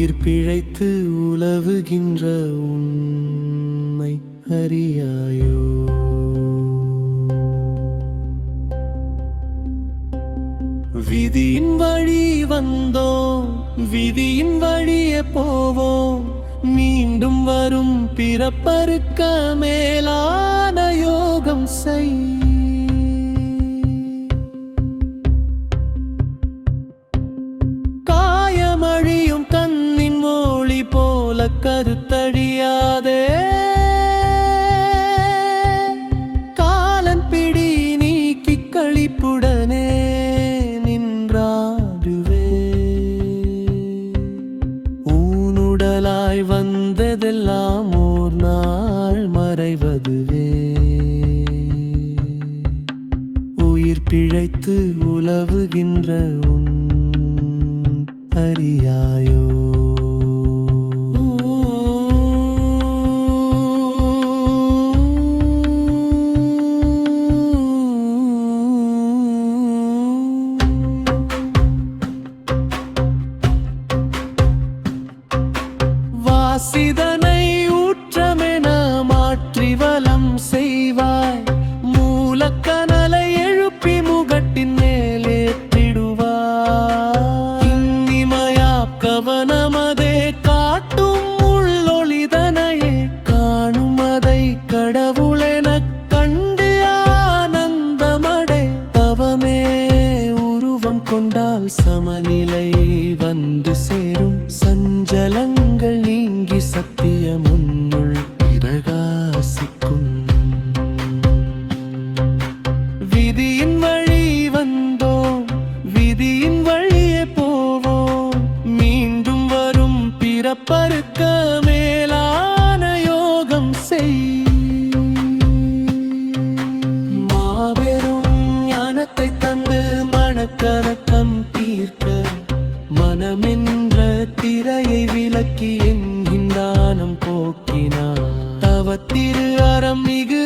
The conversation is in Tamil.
உயிர் பிழைத்து உலவுகின்ற உன்னை அறியாயோ? விதியின் வழி வந்தோம், விதியின் வழியே போவோம். மீண்டும் வரும் பிறப்பறுக்க மேலான யோகம் செய். காயமழியும் கண்ணின் மொழி போல கருத்தழியாதே. காலன் பிடி நீக்கி களிப்புடனே வந்ததெல்லாம் ஓர் நாள் மறைவதுவே. உயிர் பிழைத்து உலவுகின்ற உன் அறியாயோ? வாசிதனை ஊற்றமென மாற்றி வலம் செய்வாய். மூலக்கனலை எழுப்பி முகட்டின் மேலேற்றிடுவாய். இன்னிமையா கவனமதே காட்டும் உள்ளொளிதனையே காணும் அதை கடவுளெனக் கண்டு ஆனந்தமடை. தவமே உருவம் கொண்டால் சமநிலை வந்து சேரும். சஞ்சலங்கள் நீங்கி சத்தியம் உன்னுள் பிரகாசிக்கும். விதியின் வழி வந்தோம், விதியின் வழியே போவோம். மீண்டும் வரும் பிறப்பறுக்க மேலான யோகம் செய். மாபெரும் ஞானத்தை தந்து மனக்கரக்கம் தீர்க்க மனமென்ற திரையை விலக்கி என்கின்றானம் போக்கினார். தவத்திரு அறம் மிகு